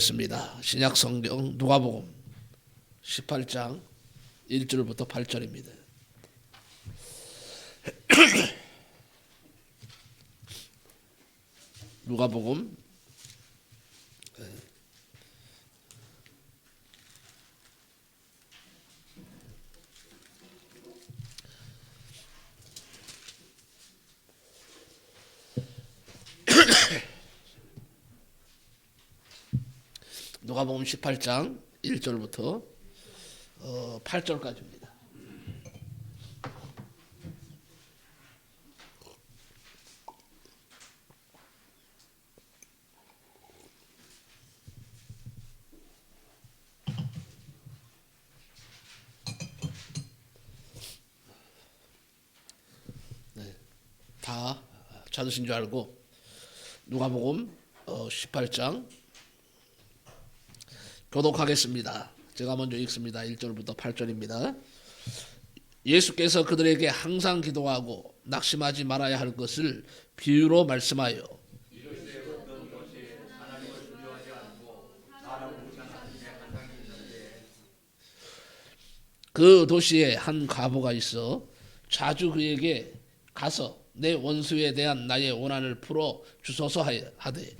습니다. 신약 성경 누가복음 18장 1절부터 8절입니다. 누가복음 누가복음 18장 1절부터 8절까지입니다. 다 찾으신 줄 알고 누가복음 18장 교독하겠습니다. 제가 먼저 읽습니다. 1절부터 8절입니다. 예수께서 그들에게 항상 기도하고 낙심하지 말아야 할 것을 비유로 말씀하여 그 도시에 한 과부가 있어 자주 그에게 가서 내 원수에 대한 나의 원한을 풀어 주소서 하되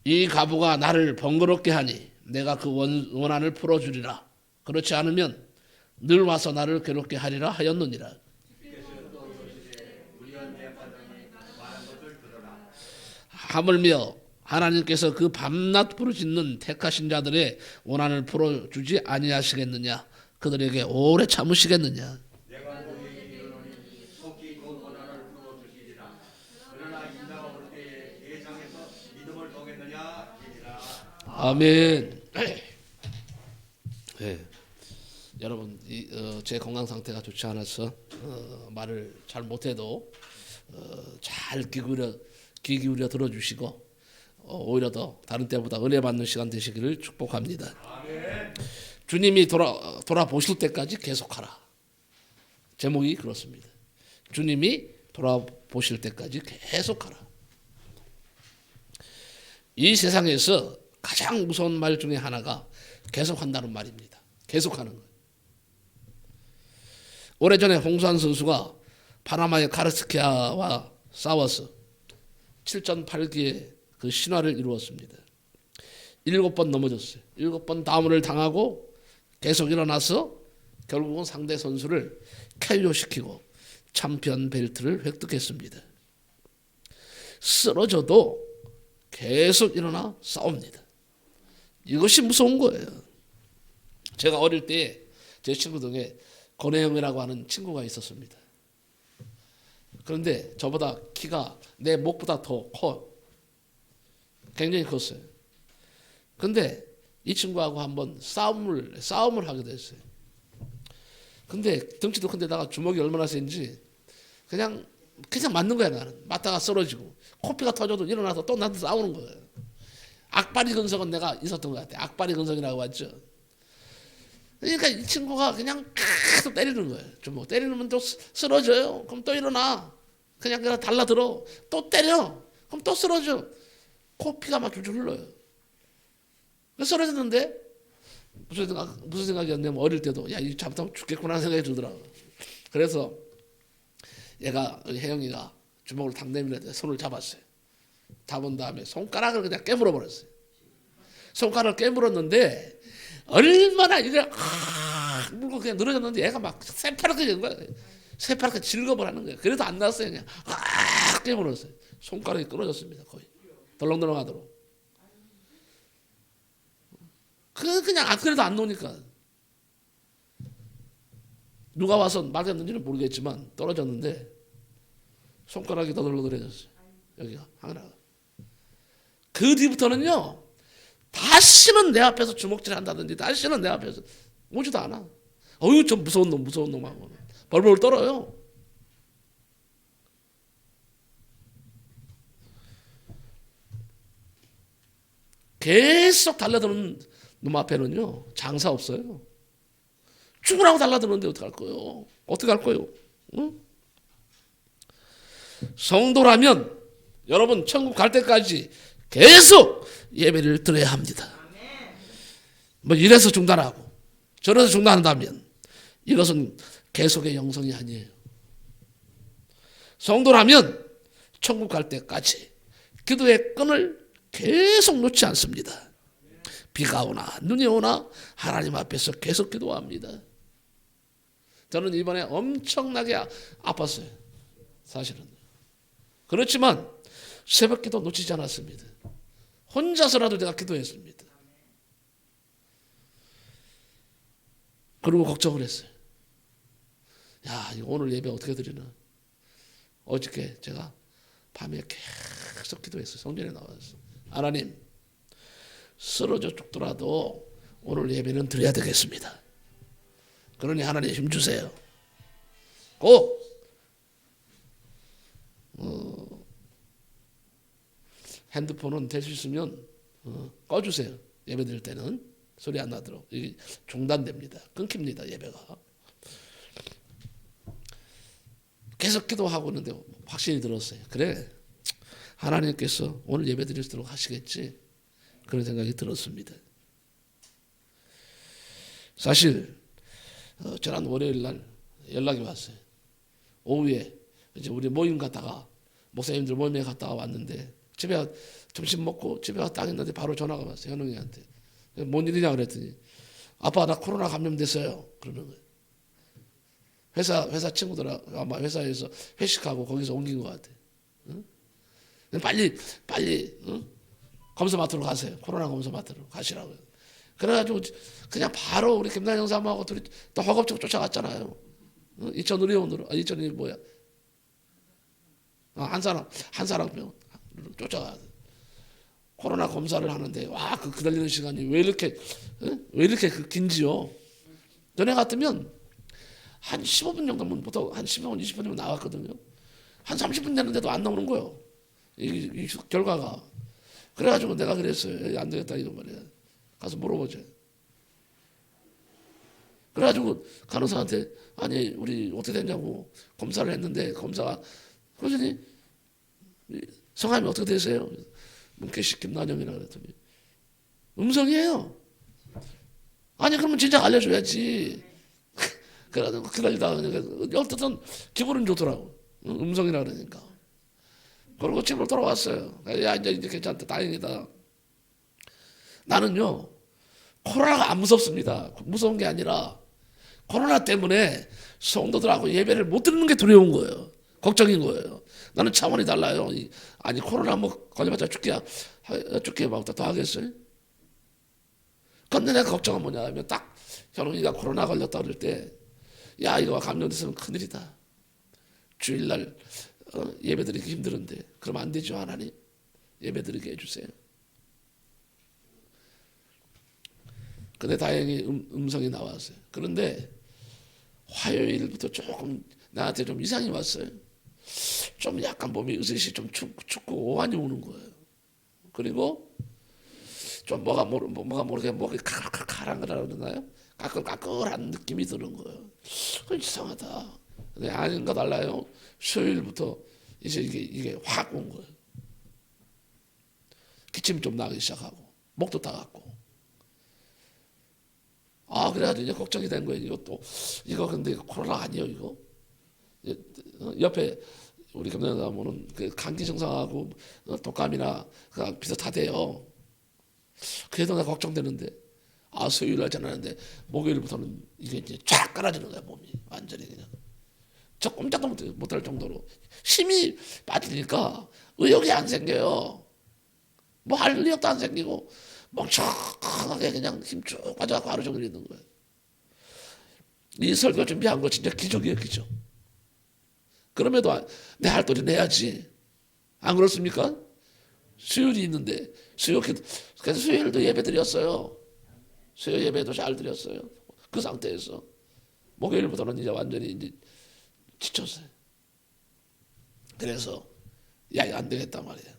이 과부가 나를 번거롭게 하니 내가 그 원한을 풀어주리라. 그렇지 않으면 늘 와서 나를 괴롭게 하리라 하였느니라. 하물며 하나님께서 그 밤낮 부르짖는 택하신 자들의 원한을 풀어주지 아니하시겠느냐. 그들에게 오래 참으시겠느냐. 아멘. 네. 여러분 제 건강 상태가 좋지 않아서 말을 잘 못해도 잘 귀 기울여 들어주시고 오히려 더 다른 때보다 은혜 받는 시간 되시기를 축복합니다. 아멘. 주님이 돌아보실 때까지 계속하라. 제목이 그렇습니다. 주님이 돌아보실 때까지 계속하라. 이 세상에서 가장 무서운 말 중에 하나가 계속한다는 말입니다. 계속하는 거예요. 오래전에 홍수환 선수가 파나마의 카르스키아와 싸워서 7전 8기의 그 신화를 이루었습니다. 7번 넘어졌어요. 7번 다운을 당하고 계속 일어나서 결국은 상대 선수를 KO시키고 챔피언 벨트를 획득했습니다. 쓰러져도 계속 일어나 싸웁니다. 이것이 무서운 거예요. 제가 어릴 때 제 친구 중에 권혜영이라고 하는 친구가 있었습니다. 그런데 저보다 키가 내 목보다 더 커. 굉장히 컸어요. 근데 이 친구하고 한번 싸움을 하게 됐어요. 근데 덩치도 큰데다가 주먹이 얼마나 센지 그냥 맞는 거야. 나는 맞다가 쓰러지고 코피가 터져도 일어나서 또 나한테 싸우는 거예요. 악바리 근성은 내가 있었던 것 같아요. 악바리 근성이라고 하죠. 그러니까 이 친구가 그냥 계속 때리는 거예요. 주먹 때리면 또 쓰러져요. 그럼 또 일어나. 그냥 달라들어. 또 때려. 그럼 또 쓰러져. 코피가 막 줄줄 흘러요. 쓰러졌는데 무슨 생각이었냐면 어릴 때도 야, 이 잘못하면 죽겠구나 생각이 들더라고. 그래서 얘가 혜영이가 주먹을 탁 내밀었는데 손을 잡았어요. 잡은 다음에 손가락을 그냥 깨물어 버렸어요. 손가락을 깨물었는데 얼마나 이래 물고 그냥 늘어졌는데 얘가 막 새파랗게 된 거야. 새파랗게 질거버리는 거야. 그래도 안 나왔어요. 그냥 깨물었어요. 손가락이 끊어졌습니다. 거의 덜렁덜렁하도록. 그냥 그래도 안 노니까 누가 와서 맞았는지는 모르겠지만 떨어졌는데 손가락이 더덜덜해졌어요. 여기가 하나가. 그 뒤부터는요 다시는 내 앞에서 주먹질 한다든지 다시는 내 앞에서 오지도 않아. 어휴 저 무서운 놈 하고 벌벌 떨어요. 계속 달려드는 놈 앞에는요 장사 없어요. 죽으라고 달라드는데 어떻게 할 거예요? 어떻게 할 거예요? 응? 성도라면 여러분 천국 갈 때까지 계속 예배를 드려야 합니다. 뭐 이래서 중단하고 저래서 중단한다면 이것은 계속의 영성이 아니에요. 성도라면 천국 갈 때까지 기도의 끈을 계속 놓지 않습니다. 비가 오나 눈이 오나 하나님 앞에서 계속 기도합니다. 저는 이번에 엄청나게 아팠어요. 사실은. 그렇지만 새벽 기도 놓치지 않았습니다. 혼자서라도 제가 기도했습니다. 그리고 걱정을 했어요. 야, 오늘 예배 어떻게 드리나. 어저께 제가 밤에 계속 기도했어요. 성전에 나와서. 하나님, 쓰러져 죽더라도 오늘 예배는 드려야 되겠습니다. 그러니 하나님 힘주세요. 꼭 핸드폰은 될 수 있으면 꺼주세요. 예배 드릴 때는 소리 안 나도록. 이게 중단됩니다. 끊깁니다. 예배가. 계속 기도하고 있는데 확신이 들었어요. 그래, 하나님께서 오늘 예배 드릴 수 있도록 하시겠지. 그런 생각이 들었습니다. 사실 지난 월요일 날 연락이 왔어요. 오후에 이제 우리 모임 갔다가 목사님들 모임에 갔다가 왔는데 집에 점심 먹고 집에 와서 딱 있는데 바로 전화가 왔어요. 현웅이한테. 뭔 일이냐 그랬더니 아빠 나 코로나 감염됐어요. 그러는 거예요. 회사 친구들 아마 회사에서 회식하고 거기서 옮긴 것 같아. 응? 빨리 응? 검사 맡으러 가세요. 코로나 검사 맡으러 가시라고요. 그래가지고 그냥 바로 우리 김단 형사님하고 둘이 또 허겁지겁 쫓아갔잖아요. 응? 이천의료원으로. 이천이 뭐야? 한사람병 쫓아가. 코로나 검사를 하는데 와, 그 기다리는 시간이 왜 이렇게 긴지요? 전에 같으면 한 15분 정도면 보통 한 15분 20분이면 나왔거든요. 한 30분 되는데도 안 나오는 거예요. 이 결과가. 그래가지고 내가 그랬어요. 안 되겠다 이거 말이야. 가서 물어보자. 그래가지고 간호사한테 아니 우리 어떻게 됐냐고 검사를 했는데 검사가 그러더니 성함이 어떻게 되세요? 문케식 김난영이라고 그랬더니 음성이에요. 아니 그러면 진작 알려줘야지. 그래가지고 기다리다가 어쨌든 기분은 좋더라고. 음성이라 그러니까. 그리고 집으로 돌아왔어요. 야 이제 괜찮다. 다행이다. 나는요 코로나가 안 무섭습니다. 무서운 게 아니라 코로나 때문에 성도들하고 예배를 못 드리는 게 두려운 거예요. 걱정인 거예요. 나는 차원이 달라요. 아니 코로나 뭐 걸려봤자 죽게 막 더 하겠어요? 근데 내가 걱정은 뭐냐 하면 딱 현웅이가 코로나 걸렸다 그럴 때 야 이거 감염됐으면 큰일이다. 주일날 예배드리기 힘들은데 그러면 안 되죠. 하나님 예배드리게 해주세요. 근데 다행히 음성이 나왔어요. 그런데 화요일부터 조금 나한테 좀 이상이 왔어요. 좀 약간 몸이 으스시 좀 춥고 오한이 오는 거예요. 그리고 좀 뭐가 모르게 목이 칼칼칼한 거라 그러나요? 까끌까끌한 느낌이 드는 거예요. 이상하다. 근데 아닌가 달라요. 수요일부터 이제 이게 확 온 거예요. 기침이 좀 나기 시작하고 목도 따갑고. 그래가지고 이제 걱정이 된 거예요. 이거 근데 코로나 아니에요 이거? 옆에 우리 경장사모는 그 감기 증상하고 독감이나 비슷하대요. 그래도 내가 걱정되는데 수요일 날 전화하는데 목요일부터는 이게 이제 쫙 깔아지는 거야 몸이 완전히 그냥 저 꼼짝도 못할 정도로 힘이 빠지니까 의욕이 안 생겨요. 뭐 할 의욕도 안 생기고 멍청하게 그냥 힘 쭉 빠져갖고 하루 종일 있는 거예요. 이 설교 준비한 거 진짜 기적이에요 기적. 그럼에도 내 할 도리 내야지. 안 그렇습니까? 수요일이 있는데 그래서 수요일도 예배 드렸어요. 수요 예배도 잘 드렸어요. 그 상태에서 목요일부터는 이제 완전히 이제 지쳤어요. 그래서 야 이거 안 되겠단 말이야.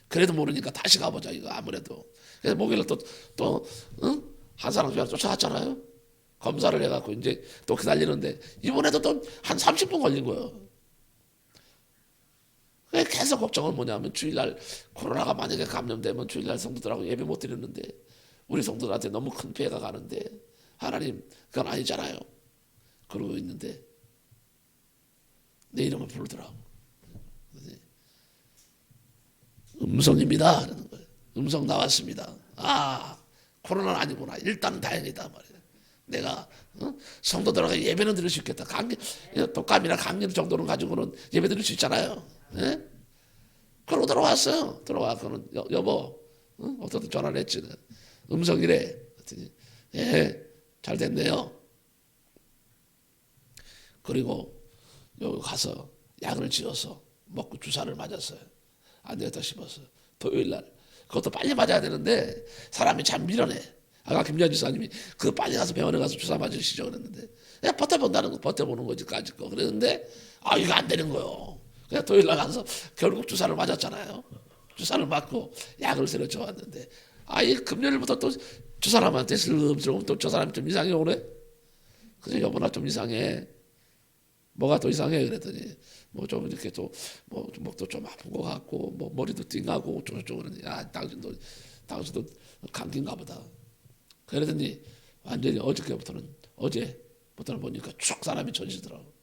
그래도 모르니까 다시 가보자 이거 아무래도. 그래서 목요일 또 한 사람 쫓아갔잖아요. 검사를 해갖고 이제 또 기다리는데 이번에도 또 한 30분 걸린 거예요. 계속 걱정은 뭐냐면 주일날 코로나가 만약에 감염되면 주일날 성도들하고 예배 못 드리는데 우리 성도들한테 너무 큰 피해가 가는데 하나님 그건 아니잖아요. 그러고 있는데 내 이름을 부르더라고. 음성입니다. 하는 거예요. 음성 나왔습니다. 아, 코로나는 아니구나. 일단 다행이다 말이야. 내가 성도들하고 예배는 드릴 수 있겠다. 독감이나 감기 정도는 가지고는 예배 드릴 수 있잖아요. 예? 그러고 들어왔어요. 들어와서는 여보, 어떻게 전화를 했지? 음성이래. 예, 잘 됐네요. 그리고 여기 가서 약을 지어서 먹고 주사를 맞았어요. 안 되겠다 싶어서 토요일날 그것도 빨리 맞아야 되는데 사람이 참 미련해. 아까 김재환 지사님이 그 빨리 가서 병원에 가서 주사 맞으시죠 그랬는데 그냥 버텨본다는 거 버텨보는 거지까지 거 그랬는데 이거 안 되는 거요. 그냥 토요일날 가서 결국 주사를 맞았잖아요. 주사를 맞고 약을 새로 줘왔는데 이 금요일부터 또 주사를 맞는데 슬금슬금 또 저 사람이 좀 이상해 오네. 그래서 여보나 좀 이상해. 뭐가 또 이상해 그랬더니 뭐 좀 이렇게 또 뭐 목도 좀 아픈 것 같고 뭐 머리도 띵하고 어쩌고저쩌고 그러니 당신도 감기인가 보다. 그러더니 완전히 어제부터는 보니까 쭉 사람이 전시더라고.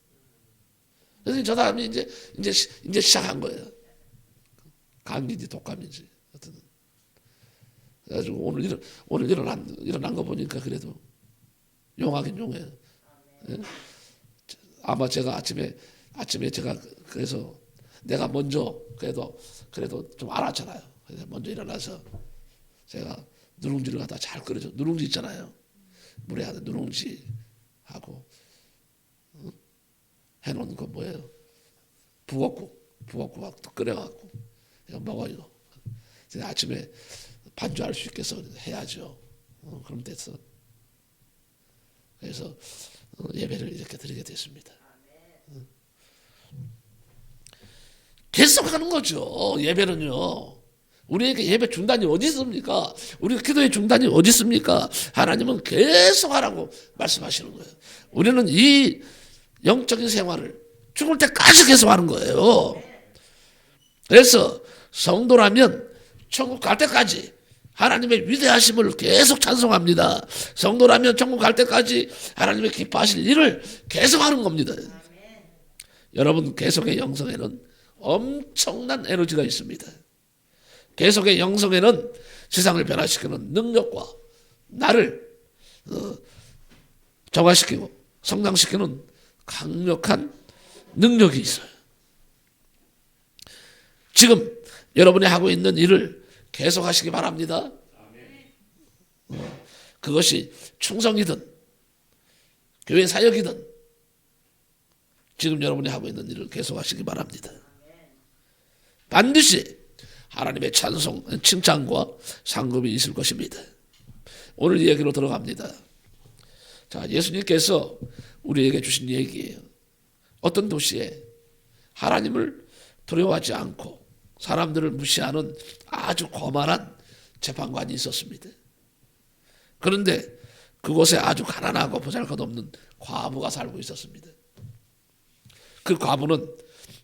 그래서 저 사람이 이제 시작한 거예요. 감기인지 독감인지 하여튼. 그래가지고 오늘 일어난 거 보니까 그래도 용하긴 용해요. 예? 아마 제가 아침에 제가 그래서 내가 먼저 그래도 좀 알았잖아요. 그래서 먼저 일어나서 제가 누룽지를 갖다 잘 끓여줘. 누룽지 있잖아요. 물에 하는 누룽지 하고 해놓은 거 뭐예요? 북엇국 막 끓여갖고 이거 먹어요. 아침에 반주할 수 있겠어 해야죠. 그럼 됐어. 그래서 예배를 이렇게 드리게 됐습니다. 계속 하는 거죠. 예배는요. 우리에게 예배 중단이 어디 있습니까? 우리 기도의 중단이 어디 있습니까? 하나님은 계속 하라고 말씀하시는 거예요. 우리는 이 영적인 생활을 죽을 때까지 계속 하는 거예요. 그래서 성도라면 천국 갈 때까지 하나님의 위대하심을 계속 찬송합니다. 성도라면 천국 갈 때까지 하나님의 기뻐하실 일을 계속 하는 겁니다. 여러분, 계속의 영성에는 엄청난 에너지가 있습니다. 계속의 영성에는 세상을 변화시키는 능력과 나를 정화시키고 성장시키는 강력한 능력이 있어요. 지금 여러분이 하고 있는 일을 계속하시기 바랍니다. 그것이 충성이든 교회 사역이든 지금 여러분이 하고 있는 일을 계속하시기 바랍니다. 반드시 하나님의 찬송, 칭찬과 상급이 있을 것입니다. 오늘 이 얘기로 들어갑니다. 자, 예수님께서 우리에게 주신 얘기예요. 어떤 도시에 하나님을 두려워하지 않고 사람들을 무시하는 아주 거만한 재판관이 있었습니다. 그런데 그곳에 아주 가난하고 보잘것없는 과부가 살고 있었습니다. 그 과부는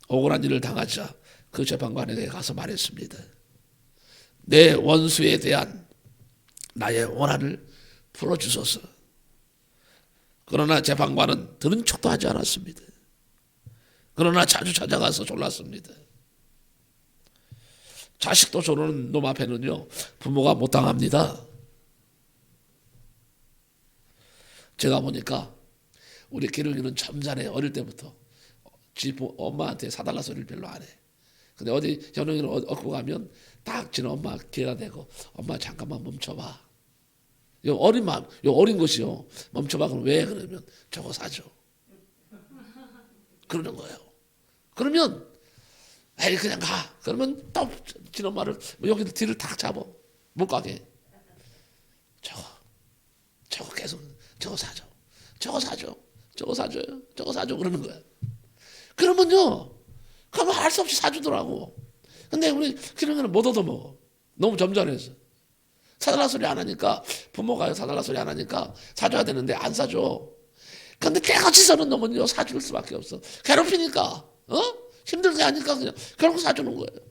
억울한 일을 당하자 그 재판관에게 가서 말했습니다. 내 원수에 대한 나의 원한을 풀어주소서. 그러나 재판관은 들은 척도 하지 않았습니다. 그러나 자주 찾아가서 졸랐습니다. 자식도 조르는 놈 앞에는요, 부모가 못 당합니다. 제가 보니까 우리 기룡이는 점잖해. 어릴 때부터 지 엄마한테 사달라 소리를 별로 안 해. 근데 어디 현웅이를 얻고 가면 딱 지는 엄마 기회가 되고 엄마 잠깐만 멈춰봐. 요 어린 마음, 요 어린 것이요. 멈춰봐. 그럼 왜? 그러면 저거 사줘. 그러는 거예요. 그러면 에이 그냥 가. 그러면 또 지는 엄마를 여기 뒤를 탁 잡아. 못 가게. 저거 계속 저거 사줘. 저거 사줘. 저거 사줘요. 저거 사줘. 그러는 거야. 그러면요. 그러면 할 수 없이 사주더라고. 근데 우리 기름이는 못 얻어먹어. 너무 점잖해서. 사달라 소리 안 하니까, 부모가 사달라 소리 안 하니까 사줘야 되는데 안 사줘. 근데 깨같이 서는 놈은요, 사줄 수밖에 없어. 괴롭히니까, 힘들게 하니까 그냥 결국 사주는 거예요.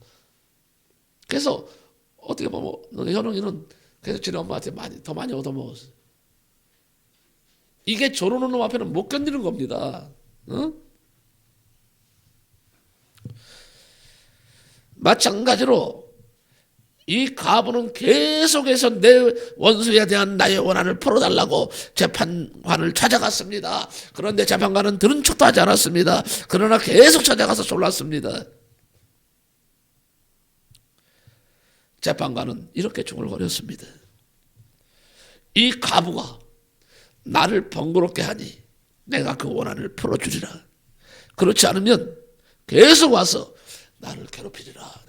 그래서 어떻게 보면 현웅이는 그래서 지네 엄마한테 더 많이 얻어먹었어. 이게 저러는 놈 앞에는 못 견디는 겁니다. 마찬가지로 이 가부는 계속해서 내 원수에 대한 나의 원한을 풀어달라고 재판관을 찾아갔습니다. 그런데 재판관은 들은 척도 하지 않았습니다. 그러나 계속 찾아가서 졸랐습니다. 재판관은 이렇게 중얼거렸습니다. 이 가부가 나를 번거롭게 하니 내가 그 원한을 풀어주리라. 그렇지 않으면 계속 와서 나를 괴롭히리라.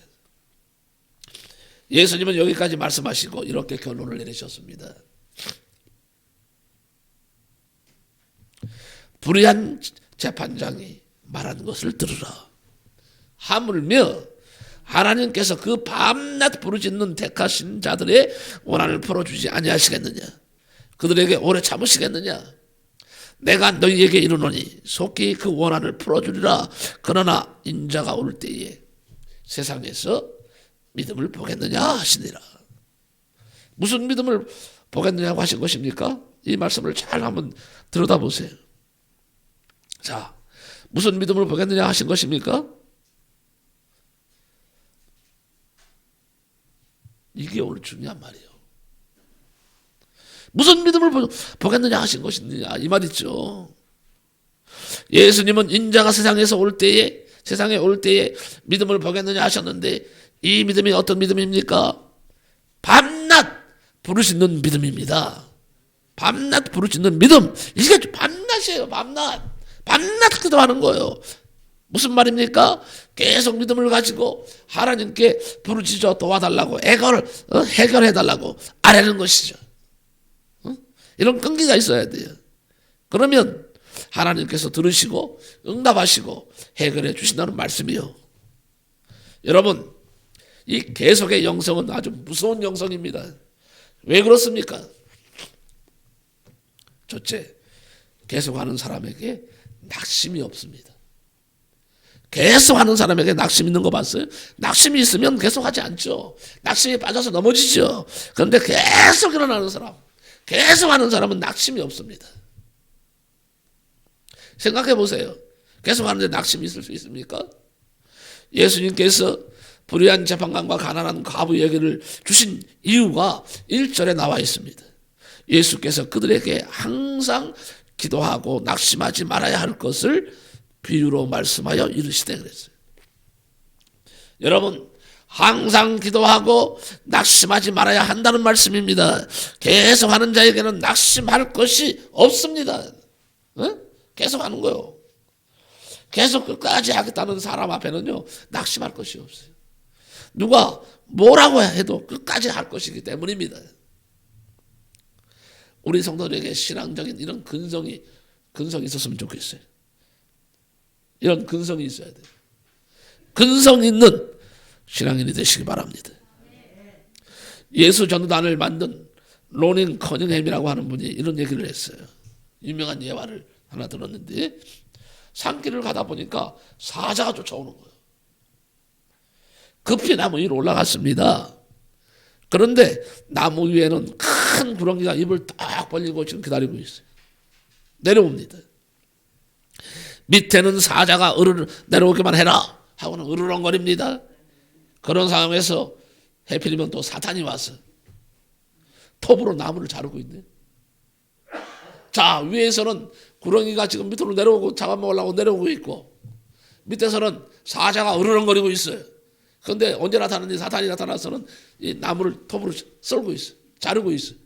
예수님은 여기까지 말씀하시고 이렇게 결론을 내리셨습니다. 불의한 재판장이 말한 것을 들으라. 하물며 하나님께서 그 밤낮 부르짖는 택하신 자들의 원한을 풀어주지 아니하시겠느냐? 그들에게 오래 참으시겠느냐? 내가 너희에게 이르노니 속히 그 원한을 풀어주리라. 그러나 인자가 올 때에 세상에서 믿음을 보겠느냐 하시니라. 무슨 믿음을 보겠느냐고 하신 것입니까? 이 말씀을 잘 한번 들여다보세요. 자, 무슨 믿음을 보겠느냐 하신 것입니까? 이게 오늘 중요한 말이에요. 무슨 믿음을 보겠느냐 하신 것이냐 이 말이죠. 예수님은 인자가 세상에 올 때에 믿음을 보겠느냐 하셨는데 이 믿음이 어떤 믿음입니까? 밤낮 부르짖는 믿음입니다. 밤낮 부르짖는 믿음. 이게 밤낮이에요. 밤낮 기도하는 거예요. 무슨 말입니까? 계속 믿음을 가지고 하나님께 부르짖어 도와달라고 해결해달라고 아뢰는 것이죠. 이런 끈기가 있어야 돼요. 그러면 하나님께서 들으시고 응답하시고 해결해 주신다는 말씀이요. 여러분, 이 계속의 영성은 아주 무서운 영성입니다. 왜 그렇습니까? 첫째, 계속하는 사람에게 낙심이 없습니다. 계속하는 사람에게 낙심 있는 거 봤어요? 낙심이 있으면 계속하지 않죠. 낙심에 빠져서 넘어지죠. 그런데 계속 일어나는 사람, 계속하는 사람은 낙심이 없습니다. 생각해 보세요. 계속하는데 낙심이 있을 수 있습니까? 예수님께서 불의한 재판관과 가난한 과부 얘기를 주신 이유가 1절에 나와 있습니다. 예수께서 그들에게 항상 기도하고 낙심하지 말아야 할 것을 비유로 말씀하여 이르시되 그랬어요. 여러분, 항상 기도하고 낙심하지 말아야 한다는 말씀입니다. 계속하는 자에게는 낙심할 것이 없습니다. 계속하는 거요. 계속 끝까지 하겠다는 사람 앞에는요, 낙심할 것이 없어요. 누가 뭐라고 해도 끝까지 할 것이기 때문입니다. 우리 성도들에게 신앙적인 이런 근성이 있었으면 좋겠어요. 이런 근성이 있어야 돼요. 근성 있는 신앙인이 되시기 바랍니다. 예수 전도단을 만든 로닝 커닝햄이라고 하는 분이 이런 얘기를 했어요. 유명한 예화를 하나 들었는데 산길을 가다 보니까 사자가 쫓아오는 거예요. 급히 나무 위로 올라갔습니다. 그런데 나무 위에는 큰 구렁이가 입을 딱 벌리고 지금 기다리고 있어요. 내려옵니다. 밑에는 사자가 내려오기만 해라 하고는 으르렁거립니다. 그런 상황에서 해필이면 또 사탄이 와서 톱으로 나무를 자르고 있네. 자, 위에서는 구렁이가 지금 밑으로 내려오고 잡아먹으려고 내려오고 있고 밑에서는 사자가 으르렁거리고 있어요. 그런데 언제 나타나는지 사탄이 나타나서는 이 나무를 톱으로 썰고 있어요. 자르고 있어요.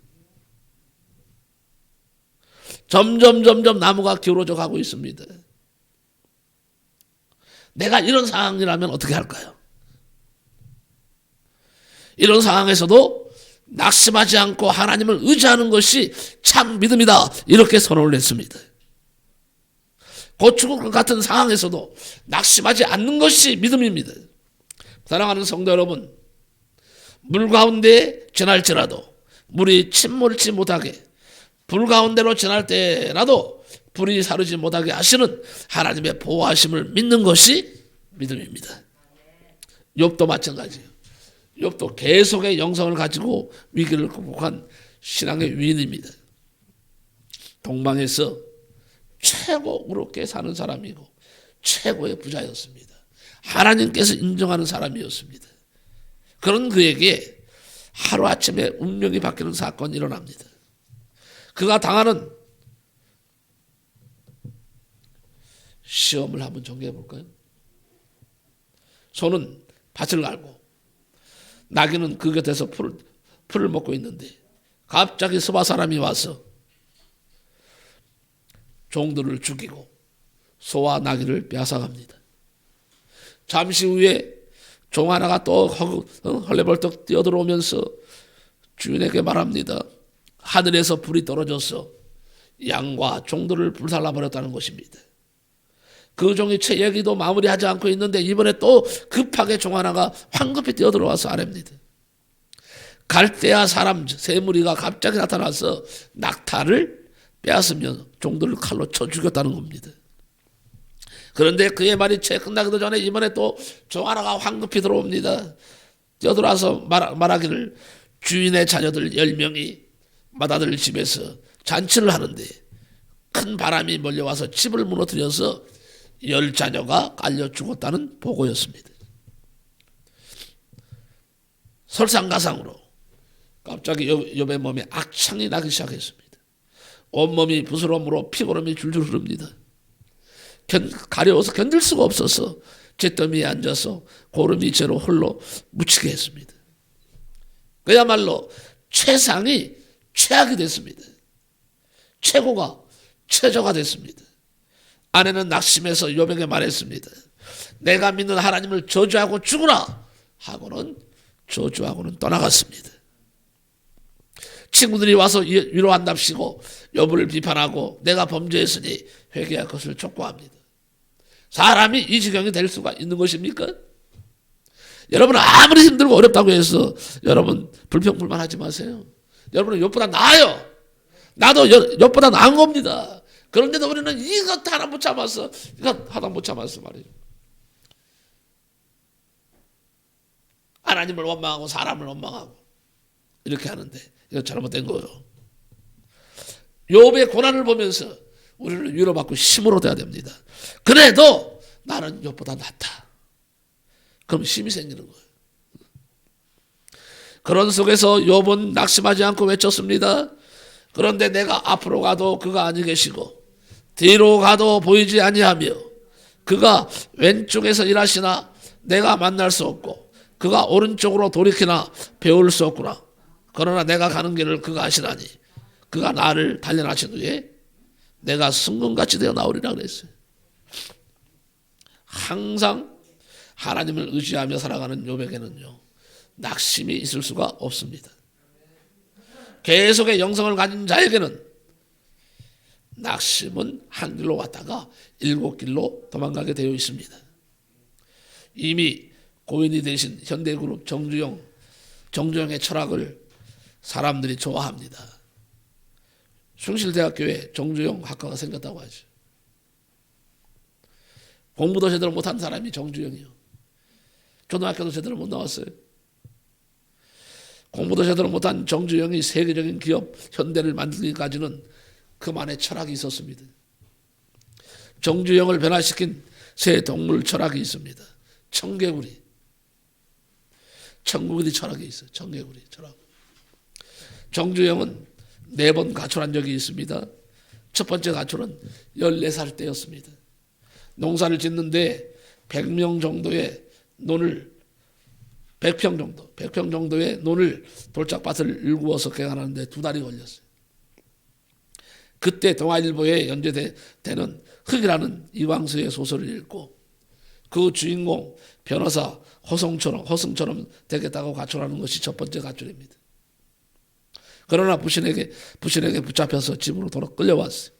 점점 나무가 기울어져 가고 있습니다. 내가 이런 상황이라면 어떻게 할까요? 이런 상황에서도 낙심하지 않고 하나님을 의지하는 것이 참 믿음이다. 이렇게 선언을 했습니다. 죽을 것 같은 상황에서도 낙심하지 않는 것이 믿음입니다. 사랑하는 성도 여러분, 물 가운데 지날지라도 물이 침몰치 못하게 불 가운데로 지날 때라도 불이 사르지 못하게 하시는 하나님의 보호하심을 믿는 것이 믿음입니다. 욥도 마찬가지예요. 욥도 계속의 영성을 가지고 위기를 극복한 신앙의 위인입니다. 동방에서 최고 어렵게 사는 사람이고 최고의 부자였습니다. 하나님께서 인정하는 사람이었습니다. 그런 그에게 하루아침에 운명이 바뀌는 사건이 일어납니다. 그가 당하는 시험을 한번 정리해 볼까요? 소는 밭을 갈고 나귀는 그 곁에서 풀을 먹고 있는데 갑자기 스바 사람이 와서 종들을 죽이고 소와 나귀를 빼앗아갑니다. 잠시 후에 종 하나가 또 헐레벌떡 뛰어들어오면서 주인에게 말합니다. 하늘에서 불이 떨어져서 양과 종들을 불살라버렸다는 것입니다. 그 종이 채 얘기도 마무리하지 않고 있는데 이번에 또 급하게 종 하나가 황급히 뛰어들어와서 아뢰입니다. 갈대아 사람 세 무리가 갑자기 나타나서 낙타를 빼앗으며 종들을 칼로 쳐 죽였다는 겁니다. 그런데 그의 말이 채 끝나기도 전에 이번에 또 종 하나가 황급히 들어옵니다. 뛰어들어와서 말하기를 주인의 자녀들 10명이 맏아들 집에서 잔치를 하는데 큰 바람이 몰려와서 집을 무너뜨려서 10자녀가 깔려 죽었다는 보고였습니다. 설상가상으로 갑자기 욥의 몸에 악창이 나기 시작했습니다. 온몸이 부스럼으로 피고름이 줄줄 흐릅니다. 가려워서 견딜 수가 없어서 잿더미에 앉아서 고름이 채로 홀로 묻히게 했습니다. 그야말로 최상이 최악이 됐습니다. 최고가 최저가 됐습니다. 아내는 낙심해서 욥에게 말했습니다. 내가 믿는 하나님을 저주하고 죽으라 하고는 저주하고는 떠나갔습니다. 친구들이 와서 위로한답시고 욥을 비판하고 내가 범죄했으니 회개할 것을 촉구합니다. 사람이 이 지경이 될 수가 있는 것입니까? 여러분 아무리 힘들고 어렵다고 해서 여러분 불평불만하지 마세요. 여러분은 욥보다 나아요. 나도 욥보다 나은 겁니다. 그런데도 우리는 이것 하나 못 참았어. 이것 하나 못 참았어 말이에요. 하나님을 원망하고 사람을 원망하고 이렇게 하는데 이거 잘못된 거예요. 욥의 고난을 보면서 우리를 위로받고 힘을 얻어야 됩니다. 그래도 나는 욥보다 낫다. 그럼 힘이 생기는 거예요. 그런 속에서 욥은 낙심하지 않고 외쳤습니다. 그런데 내가 앞으로 가도 그가 아니 계시고 뒤로 가도 보이지 아니하며 그가 왼쪽에서 일하시나 내가 만날 수 없고 그가 오른쪽으로 돌이키나 배울 수 없구나. 그러나 내가 가는 길을 그가 아시나니 그가 나를 단련하신 후에 내가 승금같이 되어 나오리라 그랬어요. 항상 하나님을 의지하며 살아가는 욥에게는요 낙심이 있을 수가 없습니다. 계속의 영성을 가진 자에게는 낙심은 한 길로 왔다가 7길로 도망가게 되어 있습니다. 이미 고인이 되신 현대그룹 정주영의 철학을 사람들이 좋아합니다. 숭실대학교에 정주영 학과가 생겼다고 하죠. 공부도 제대로 못한 사람이 정주영이요. 초등학교도 제대로 못 나왔어요. 공부도 제대로 못한 정주영이 세계적인 기업 현대를 만들기까지는 그만의 철학이 있었습니다. 정주영을 변화시킨 새 동물 철학이 있습니다. 청개구리. 청개구리 철학이 있어요. 청개구리 철학. 정주영은 4번 가출한 적이 있습니다. 첫 번째 가출은 14살 때였습니다. 농사를 짓는데 100명 정도의 논을 100평 정도의 논을 돌짝밭을 일구어서 개간하는데 2달이 걸렸어요. 그때 동아일보에 연재되는 흑이라는 이광수의 소설을 읽고 그 주인공 변호사 허승처럼 되겠다고 가출하는 것이 첫 번째 가출입니다. 그러나 부신에게 붙잡혀서 집으로 돌아 끌려왔어요.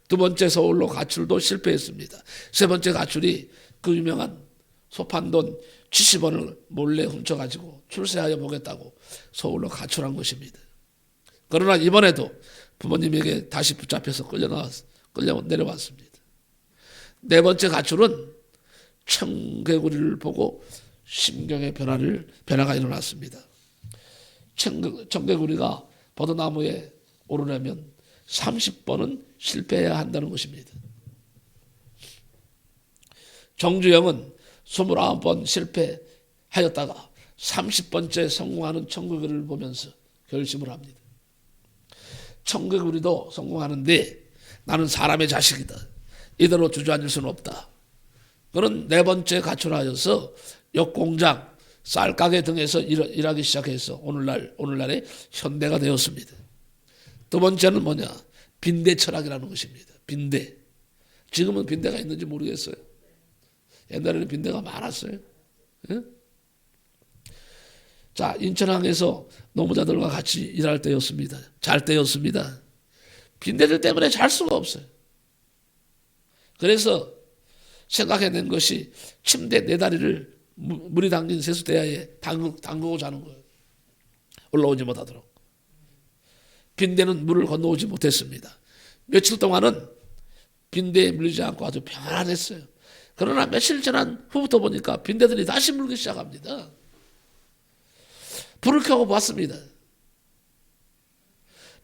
두 번째 서울로 가출도 실패했습니다. 세 번째 가출이 그 유명한 소판돈 70원을 몰래 훔쳐가지고 출세하여 보겠다고 서울로 가출한 것입니다. 그러나 이번에도 부모님에게 다시 붙잡혀서 끌려 내려왔습니다. 네 번째 가출은 청개구리를 보고 심경의 변화가 일어났습니다. 청개구리가 버드나무에 오르려면 30번은 실패해야 한다는 것입니다. 정주영은 29번 실패하였다가 30번째 성공하는 청개구리를 보면서 결심을 합니다. 청개구리도 성공하는데 나는 사람의 자식이다. 이대로 주저앉을 수는 없다. 그는 네 번째 가출하여서 역공장, 쌀가게 등에서 일하기 시작해서 오늘날의 현대가 되었습니다. 두 번째는 뭐냐? 빈대 철학이라는 것입니다. 빈대. 지금은 빈대가 있는지 모르겠어요. 옛날에는 빈대가 많았어요. 예? 자, 인천항에서 노무자들과 같이 일할 때였습니다. 잘 때였습니다. 빈대들 때문에 잘 수가 없어요. 그래서 생각해낸 것이 침대 네 다리를 물이 담긴 세수대야에 담그고 자는 거예요. 올라오지 못하도록. 빈대는 물을 건너오지 못했습니다. 며칠 동안은 빈대에 물리지 않고 아주 평안했어요. 그러나 며칠 지난 후부터 보니까 빈대들이 다시 물기 시작합니다. 불을 켜고 봤습니다.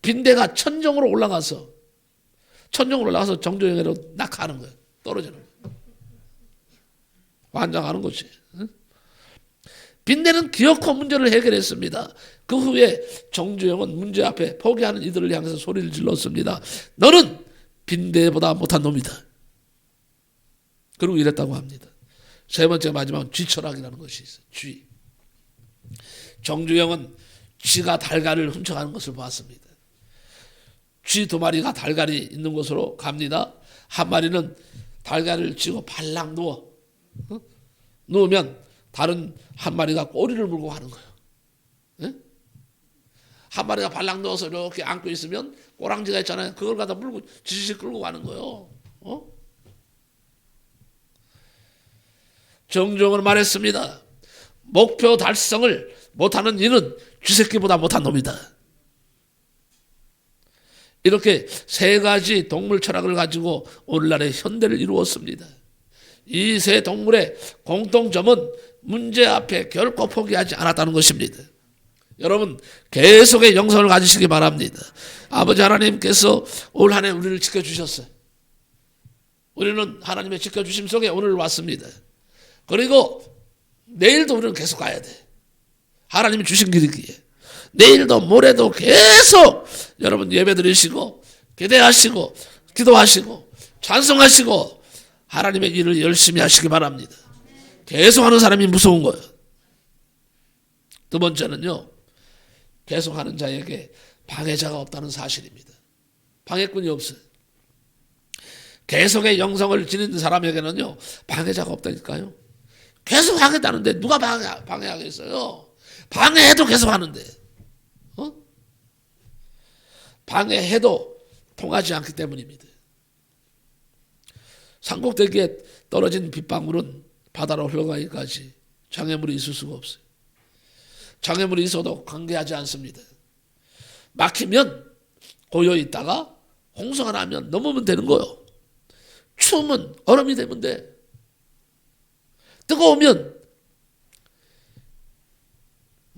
빈대가 천정으로 올라가서 정조영으로 낙하하는 거예요. 떨어지는 거예요. 환장하는 거지. 빈대는 기어코 문제를 해결했습니다. 그 후에 정주영은 문제 앞에 포기하는 이들을 향해서 소리를 질렀습니다. 너는 빈대보다 못한 놈이다. 그리고 이랬다고 합니다. 세 번째 마지막은 쥐철학이라는 것이 있어요. 쥐. 정주영은 쥐가 달걀을 훔쳐가는 것을 봤습니다. 쥐 두 마리가 달걀이 있는 곳으로 갑니다. 한 마리는 달걀을 쥐고 발랑 누우면 다른 한 마리가 꼬리를 물고 가는 거예요. 네? 한 마리가 발랑 누워서 이렇게 안고 있으면 꼬랑지가 있잖아요. 그걸 갖다 물고 지지직 끌고 가는 거예요. 정정은 말했습니다. 목표 달성을 못하는 이는 쥐새끼보다 못한 놈이다. 이렇게 세 가지 동물 철학을 가지고 오늘날의 현대를 이루었습니다. 이 세 동물의 공통점은 문제 앞에 결코 포기하지 않았다는 것입니다. 여러분 계속의 영성을 가지시기 바랍니다. 아버지 하나님께서 올 한 해 우리를 지켜주셨어요. 우리는 하나님의 지켜주심 속에 오늘 왔습니다. 그리고 내일도 우리는 계속 가야 돼. 하나님이 주신 길이기에. 내일도 모레도 계속 여러분 예배 드리시고 기대하시고 기도하시고 찬송하시고 하나님의 일을 열심히 하시기 바랍니다. 계속하는 사람이 무서운 거예요. 두 번째는요. 계속하는 자에게 방해자가 없다는 사실입니다. 방해꾼이 없어요. 계속의 영성을 지닌 사람에게는요. 방해자가 없다니까요. 계속 하겠다는데 누가 방해하겠어요? 방해해도 계속 하는데. 방해해도 통하지 않기 때문입니다. 산꼭대기에 떨어진 빗방울은 바다로 흘러가기까지 장애물이 있을 수가 없어요. 장애물이 있어도 관계하지 않습니다. 막히면 고여 있다가 홍수가 나면 넘으면 되는 거예요. 추우면 얼음이 되면 돼. 뜨거우면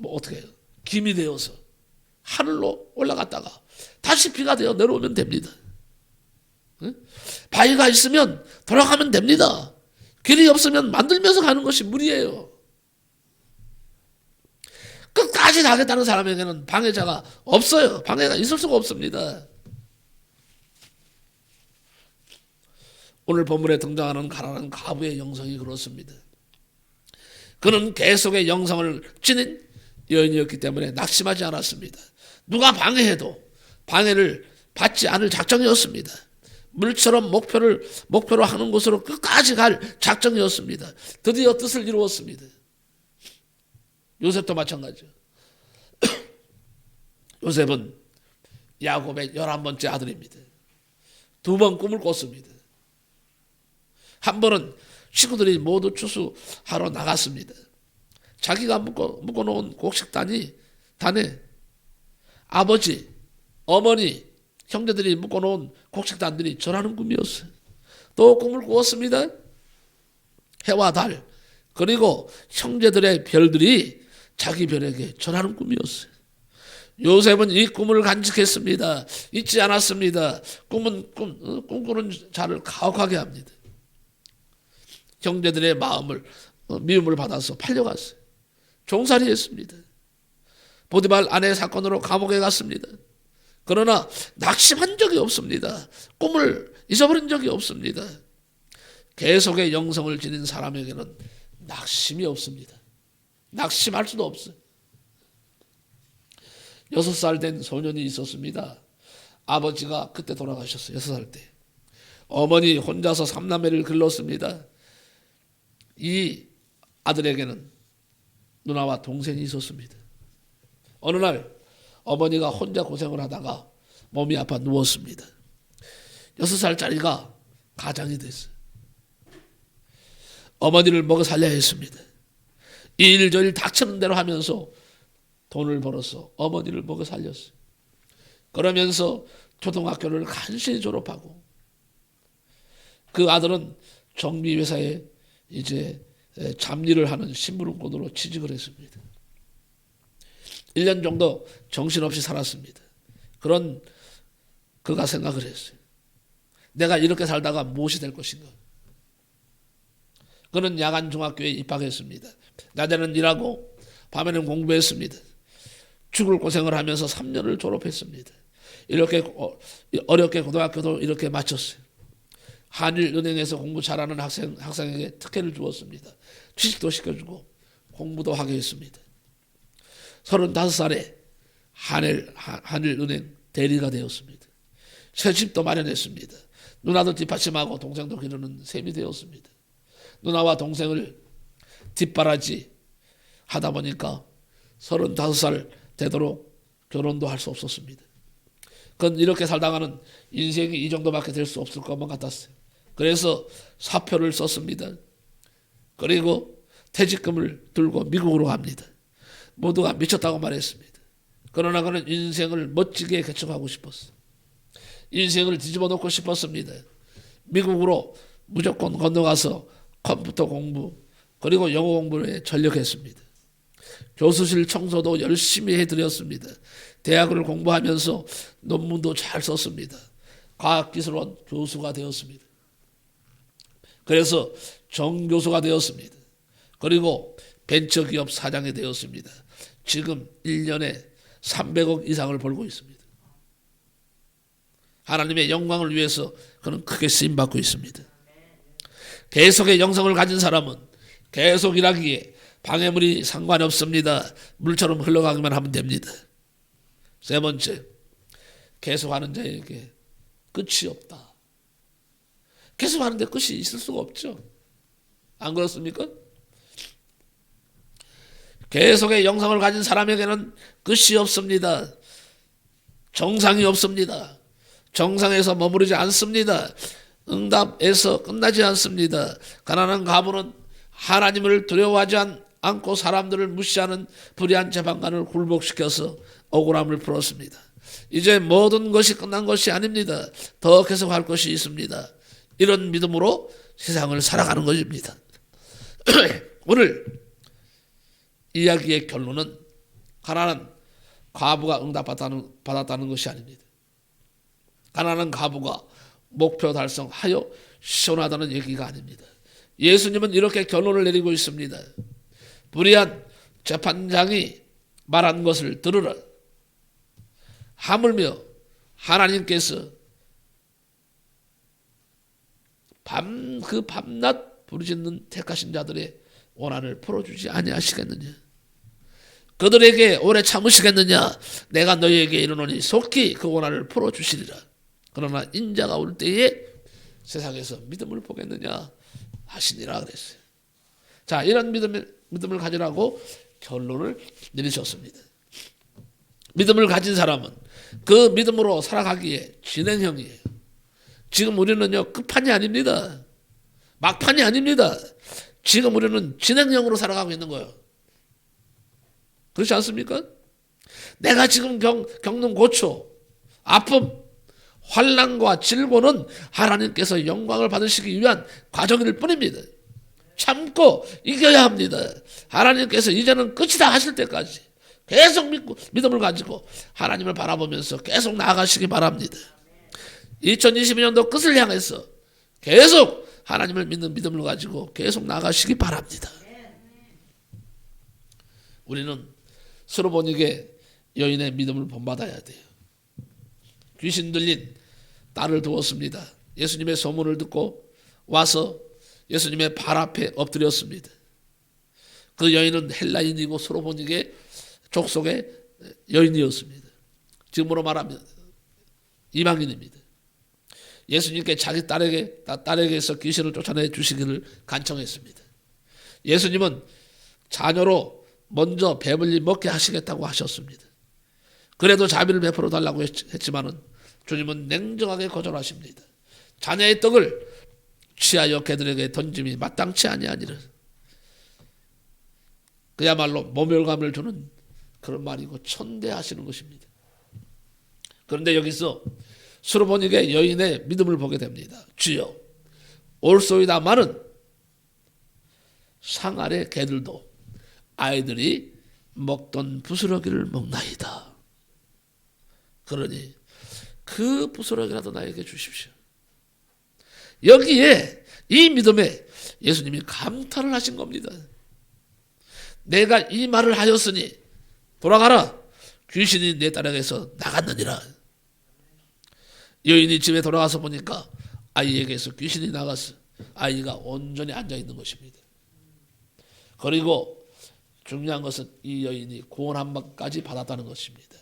어떻게 해요? 김이 되어서 하늘로 올라갔다가 다시 비가 되어 내려오면 됩니다. 바위가 있으면 돌아가면 됩니다. 길이 없으면 만들면서 가는 것이 물이에요. 끝까지 가겠다는 사람에게는 방해자가 없어요. 방해가 있을 수가 없습니다. 오늘 본문에 등장하는 가난한 과부의 영성이 그렇습니다. 그는 계속의 영성을 지닌 여인이었기 때문에 낙심하지 않았습니다. 누가 방해해도 방해를 받지 않을 작정이었습니다. 물처럼 목표로 하는 곳으로 끝까지 갈 작정이었습니다. 드디어 뜻을 이루었습니다. 요셉도 마찬가지죠. 요셉은 야곱의 11번째 아들입니다. 2번 꿈을 꿨습니다. 한 번은 식구들이 모두 추수하러 나갔습니다. 자기가 묶어놓은 곡식단에 아버지 어머니, 형제들이 묶어놓은 곡식단들이 전하는 꿈이었어요. 또 꿈을 꾸었습니다. 해와 달, 그리고 형제들의 별들이 자기 별에게 전하는 꿈이었어요. 요셉은 이 꿈을 간직했습니다. 잊지 않았습니다. 꿈꾸는 자를 가혹하게 합니다. 형제들의 미움을 받아서 팔려갔어요. 종살이했습니다. 보디발 아내 사건으로 감옥에 갔습니다. 그러나 낙심한 적이 없습니다. 꿈을 잊어버린 적이 없습니다. 계속의 영성을 지닌 사람에게는 낙심이 없습니다. 낙심할 수도 없어요. 6살 된 소년이 있었습니다. 아버지가 그때 돌아가셨어요. 6살 때. 어머니 혼자서 3남매를 길렀습니다. 이 아들에게는 누나와 동생이 있었습니다. 어느 날 어머니가 혼자 고생을 하다가 몸이 아파 누웠습니다. 6살짜리가 가장이 됐어요. 어머니를 먹여 살려야 했습니다. 이 일 저 일 닥치는 대로 하면서 돈을 벌어서 어머니를 먹여 살렸어요. 그러면서 초등학교를 간신히 졸업하고 그 아들은 정비회사에 이제 잡일을 하는 심부름꾼으로 취직을 했습니다. 1년 정도 정신없이 살았습니다. 그런 그가 생각을 했어요. 내가 이렇게 살다가 무엇이 될 것인가. 그는 야간 중학교에 입학했습니다. 낮에는 일하고 밤에는 공부했습니다. 죽을 고생을 하면서 3년을 졸업했습니다. 이렇게 어렵게 고등학교도 이렇게 마쳤어요. 한일은행에서 공부 잘하는 학생에게 특혜를 주었습니다. 취직도 시켜주고 공부도 하게 했습니다. 35살에 한일은행 대리가 되었습니다. 새 집도 마련했습니다. 누나도 뒷받침하고 동생도 기르는 셈이 되었습니다. 누나와 동생을 뒷바라지 하다 보니까 35살 되도록 결혼도 할 수 없었습니다. 그건 이렇게 살다가는 인생이 이 정도밖에 될 수 없을 것만 같았어요. 그래서 사표를 썼습니다. 그리고 퇴직금을 들고 미국으로 갑니다. 모두가 미쳤다고 말했습니다. 그러나 그는 인생을 멋지게 개척하고 싶었어요. 인생을 뒤집어 놓고 싶었습니다. 미국으로 무조건 건너가서 컴퓨터 공부 그리고 영어 공부에 전력했습니다. 교수실 청소도 열심히 해드렸습니다. 대학을 공부하면서 논문도 잘 썼습니다. 과학기술원 교수가 되었습니다. 그래서 정교수가 되었습니다. 그리고 벤처기업 사장이 되었습니다. 지금 1년에 300억 이상을 벌고 있습니다. 하나님의 영광을 위해서 그는 크게 쓰임받고 있습니다. 계속의 영성을 가진 사람은 계속 일하기에 방해물이 상관없습니다. 물처럼 흘러가기만 하면 됩니다. 세 번째, 계속하는 자에게 끝이 없다. 계속하는데 끝이 있을 수가 없죠. 안 그렇습니까? 계속의 영성을 가진 사람에게는 끝이 없습니다. 정상이 없습니다. 정상에서 머무르지 않습니다. 응답에서 끝나지 않습니다. 가난한 가부는 하나님을 두려워하지 않고 사람들을 무시하는 불의한 재판관을 굴복시켜서 억울함을 풀었습니다. 이제 모든 것이 끝난 것이 아닙니다. 더 계속할 것이 있습니다. 이런 믿음으로 세상을 살아가는 것입니다. 오늘 이야기의 결론은 가난한 과부가 응답받았다는 것이 아닙니다. 가난한 과부가 목표 달성하여 시원하다는 얘기가 아닙니다. 예수님은 이렇게 결론을 내리고 있습니다. 불의한 재판장이 말한 것을 들으라. 하물며 하나님께서 그 밤낮 부르짖는 택하신 자들의 원한을 풀어주지 아니하시겠느냐. 그들에게 오래 참으시겠느냐. 내가 너희에게 이르노니 속히 그 원한을 풀어주시리라. 그러나 인자가 올 때에 세상에서 믿음을 보겠느냐 하시니라 그랬어요. 자, 이런 믿음을 가지라고 결론을 내리셨습니다. 믿음을 가진 사람은 그 믿음으로 살아가기에 진행형이에요. 지금 우리는요, 끝판이 아닙니다. 막판이 아닙니다. 지금 우리는 진행형으로 살아가고 있는 거예요. 그렇지 않습니까? 내가 지금 겪는 고초, 아픔, 환난과 질고는 하나님께서 영광을 받으시기 위한 과정일 뿐입니다. 참고 이겨야 합니다. 하나님께서 이제는 끝이다 하실 때까지 계속 믿음을 가지고 하나님을 바라보면서 계속 나아가시기 바랍니다. 2022년도 끝을 향해서 계속 하나님을 믿는 믿음을 가지고 계속 나아가시기 바랍니다. 우리는 스로보닉의 여인의 믿음을 본받아야 돼요. 귀신 들린 딸을 두었습니다. 예수님의 소문을 듣고 와서 예수님의 발 앞에 엎드렸습니다. 그 여인은 헬라인이고 스로보닉의 족속의 여인이었습니다. 지금으로 말하면 이방인입니다. 예수님께 자기 딸에게서 귀신을 쫓아내 주시기를 간청했습니다. 예수님은 자녀로 먼저 배불리 먹게 하시겠다고 하셨습니다. 그래도 자비를 베풀어 달라고 했지만은 주님은 냉정하게 거절하십니다. 자녀의 떡을 취하여 개들에게 던짐이 마땅치 아니하니라. 그야말로 모멸감을 주는 그런 말이고 천대하시는 것입니다. 그런데 여기서 스로보닉의 여인의 믿음을 보게 됩니다. 주여, 올소이다마는 상 아래 개들도 아이들이 먹던 부스러기를 먹나이다. 그러니 그 부스러기라도 나에게 주십시오. 여기에 이 믿음에 예수님이 감탄을 하신 겁니다. 내가 이 말을 하였으니 돌아가라. 귀신이 내 딸에게서 나갔느니라. 여인이 집에 돌아가서 보니까 아이에게서 귀신이 나가서 아이가 온전히 앉아있는 것입니다. 그리고 중요한 것은 이 여인이 구원 한 번까지 받았다는 것입니다.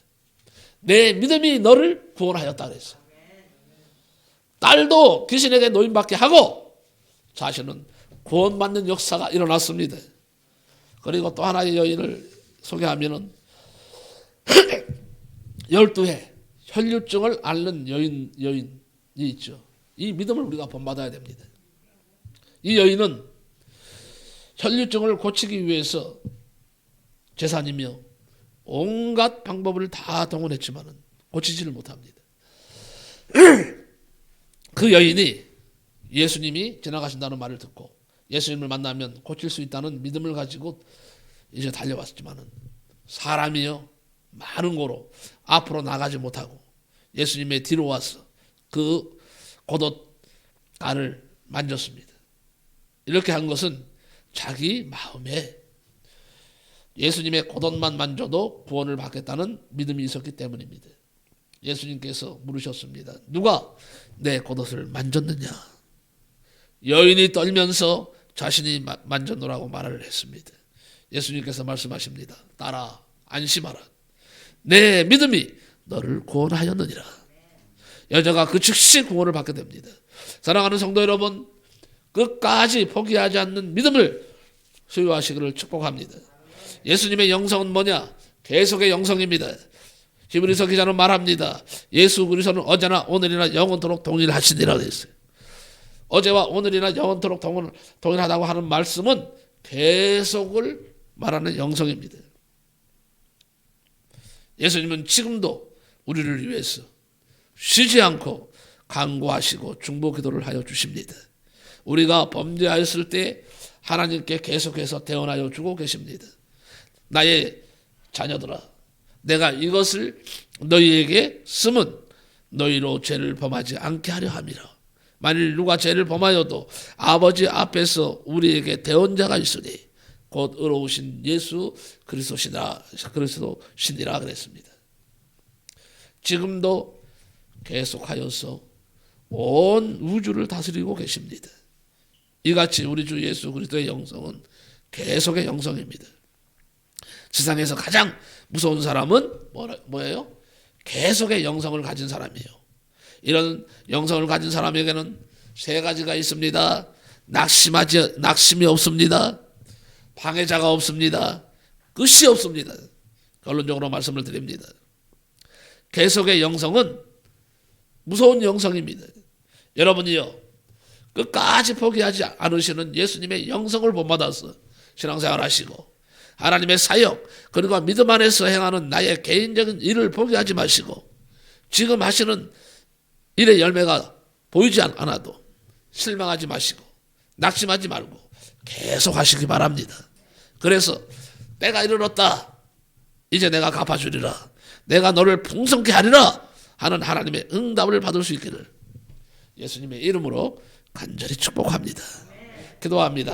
내 믿음이 너를 구원하였다 그랬어요. 딸도 귀신에게 노임받게 하고 자신은 구원받는 역사가 일어났습니다. 그리고 또 하나의 여인을 소개하면은 12회 혈류증을 앓는 여인이 있죠. 이 믿음을 우리가 본받아야 됩니다. 이 여인은 혈류증을 고치기 위해서 제사니며 온갖 방법을 다 동원했지만 고치지를 못합니다. 그 여인이 예수님이 지나가신다는 말을 듣고 예수님을 만나면 고칠 수 있다는 믿음을 가지고 이제 달려왔지만 사람이요 많은 고로 앞으로 나가지 못하고 예수님의 뒤로 와서 그 겉옷가를 만졌습니다. 이렇게 한 것은 자기 마음에 예수님의 겉옷만 만져도 구원을 받겠다는 믿음이 있었기 때문입니다. 예수님께서 물으셨습니다. 누가 내 겉옷을 만졌느냐? 여인이 떨면서 자신이 만졌노라고 말을 했습니다. 예수님께서 말씀하십니다. 딸아, 안심하라. 내 믿음이 너를 구원하였느니라. 여자가 그 즉시 구원을 받게 됩니다. 사랑하는 성도 여러분, 끝까지 포기하지 않는 믿음을 소유하시기를 축복합니다. 예수님의 영성은 뭐냐? 계속의 영성입니다. 히브리서 기자는 말합니다. 예수 그리스도는 어제나 오늘이나 영원토록 동일하시니라 그랬어요. 어제와 오늘이나 영원토록 동일하다고 하는 말씀은 계속을 말하는 영성입니다. 예수님은 지금도 우리를 위해서 쉬지 않고 간구하시고 중보 기도를 하여 주십니다. 우리가 범죄하였을 때 하나님께 계속해서 대언하여 주고 계십니다. 나의 자녀들아, 내가 이것을 너희에게 쓰면 너희로 죄를 범하지 않게 하려 함이라. 만일 누가 죄를 범하여도 아버지 앞에서 우리에게 대언자가 있으니 곧 의로우신 예수 그리스도시니라 그랬습니다. 지금도 계속하여서 온 우주를 다스리고 계십니다. 이같이 우리 주 예수 그리스도의 영성은 계속의 영성입니다. 세상에서 가장 무서운 사람은 뭐예요? 계속의 영성을 가진 사람이에요. 이런 영성을 가진 사람에게는 세 가지가 있습니다. 낙심이 없습니다. 방해자가 없습니다. 끝이 없습니다. 결론적으로 말씀을 드립니다. 계속의 영성은 무서운 영성입니다. 여러분이요, 끝까지 포기하지 않으시는 예수님의 영성을 본받아서 신앙생활 하시고 하나님의 사역 그리고 믿음 안에서 행하는 나의 개인적인 일을 포기하지 마시고 지금 하시는 일의 열매가 보이지 않아도 실망하지 마시고 낙심하지 말고 계속 하시기 바랍니다. 그래서 때가 이르렀다. 이제 내가 갚아주리라. 내가 너를 풍성케 하리라 하는 하나님의 응답을 받을 수 있기를 예수님의 이름으로 간절히 축복합니다. 기도합니다.